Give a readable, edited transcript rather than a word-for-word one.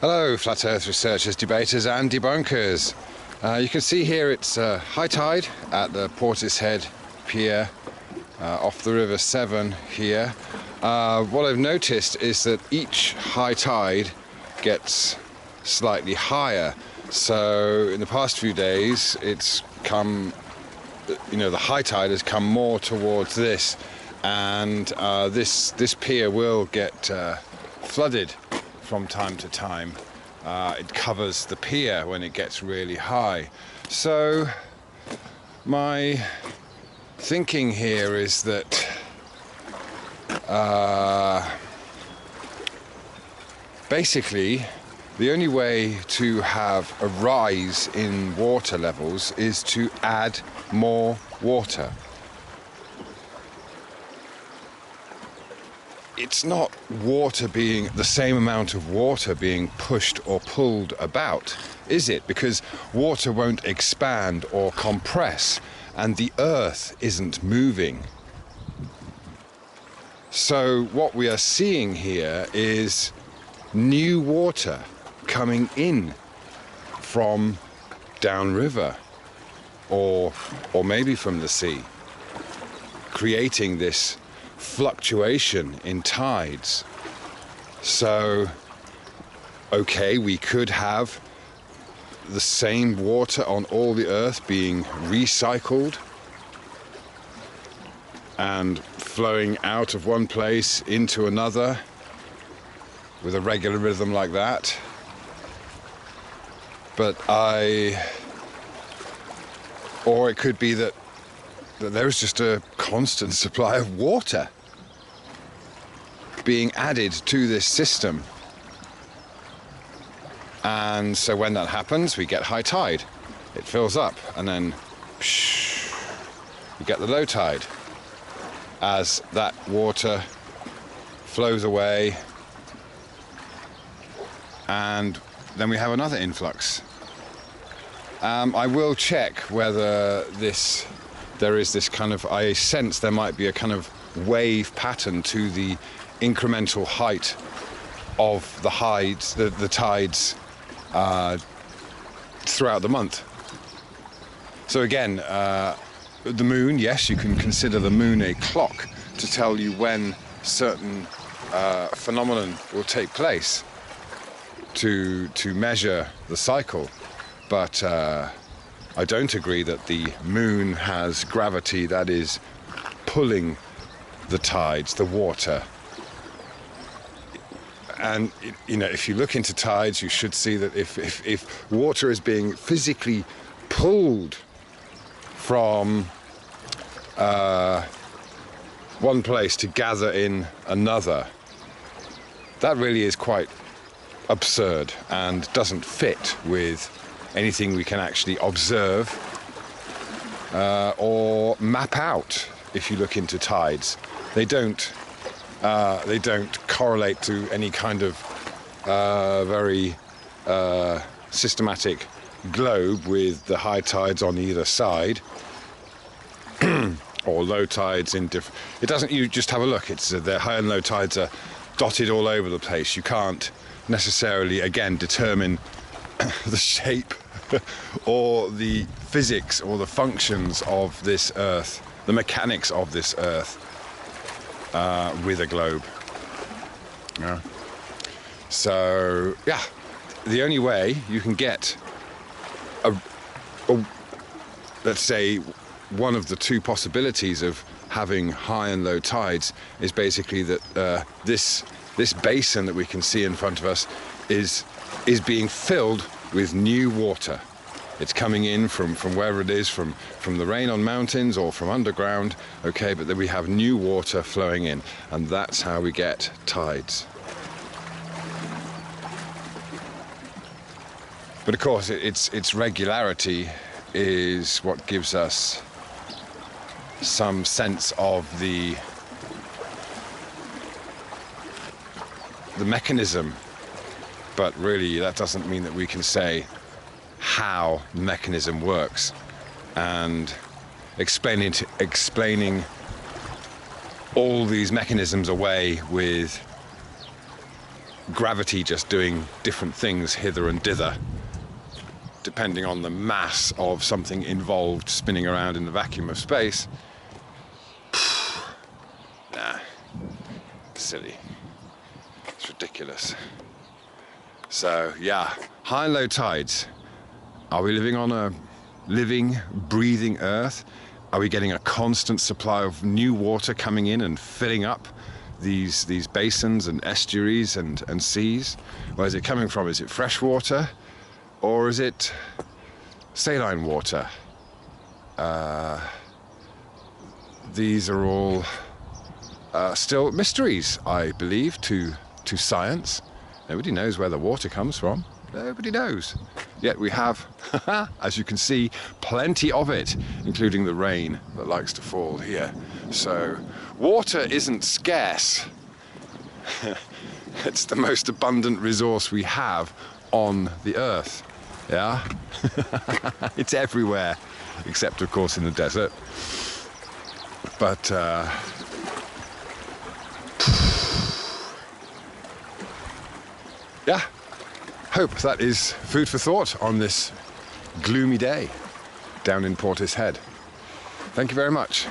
Hello, Flat Earth researchers, debaters and debunkers. You can see here it's high tide at the Portishead Pier off the River Severn here. What I've noticed is that each high tide gets slightly higher. So in the past few days it's come, the high tide has come more towards this, and this pier will get flooded from time to time. It covers the pier when it gets really high. So my thinking here is that basically the only way to have a rise in water levels is to add more water. It's not the same amount of water being pushed or pulled about, is it? Because water won't expand or compress, and the earth isn't moving. So what we are seeing here is new water coming in from downriver, or maybe from the sea, creating this fluctuation in tides. So, okay, we could have the same water on all the earth being recycled and flowing out of one place into another with a regular rhythm like that. Or it could be that there is just a constant supply of water being added to this system. And so when that happens, we get high tide. It fills up, and then we get the low tide as that water flows away, and then we have another influx. I will check whether there is this kind of, I sense there might be a kind of wave pattern to the incremental height of the tides throughout the month. So again, the moon, yes, you can consider the moon a clock to tell you when certain phenomenon will take place to measure the cycle. But I don't agree that the moon has gravity that is pulling the tides, the water. And if you look into tides, you should see that if water is being physically pulled from one place to gather in another, that really is quite absurd and doesn't fit with anything we can actually observe or map out. If you look into tides, they don't correlate to any kind of very systematic globe with the high tides on either side or low tides in different. It doesn't. You just have a look. It's the high and low tides are dotted all over the place. You can't necessarily, again, determine the shape or the physics or the functions of this earth, the mechanics of this earth with a globe. Yeah. So yeah, the only way you can get let's say one of the two possibilities of having high and low tides is basically that this basin that we can see in front of us is being filled with new water. It's coming in from wherever it is, from the rain on mountains or from underground, okay, but then we have new water flowing in, and that's how we get tides. But of course, its regularity is what gives us some sense of the mechanism, but really that doesn't mean that we can say how the mechanism works, and explaining all these mechanisms away with gravity just doing different things hither and dither, depending on the mass of something involved spinning around in the vacuum of space. Nah, silly. It's ridiculous. So yeah, high and low tides. Are we living on a living, breathing Earth? Are we getting a constant supply of new water coming in and filling up these basins and estuaries and seas? Where is it coming from? Is it fresh water, or is it saline water? These are all still mysteries, I believe, to science. Nobody knows where the water comes from. Nobody knows. Yet we have, as you can see, plenty of it, including the rain that likes to fall here. So water isn't scarce. It's the most abundant resource we have on the Earth. Yeah? It's everywhere, except of course in the desert. But yeah, hope that is food for thought on this gloomy day down in Portishead. Thank you very much.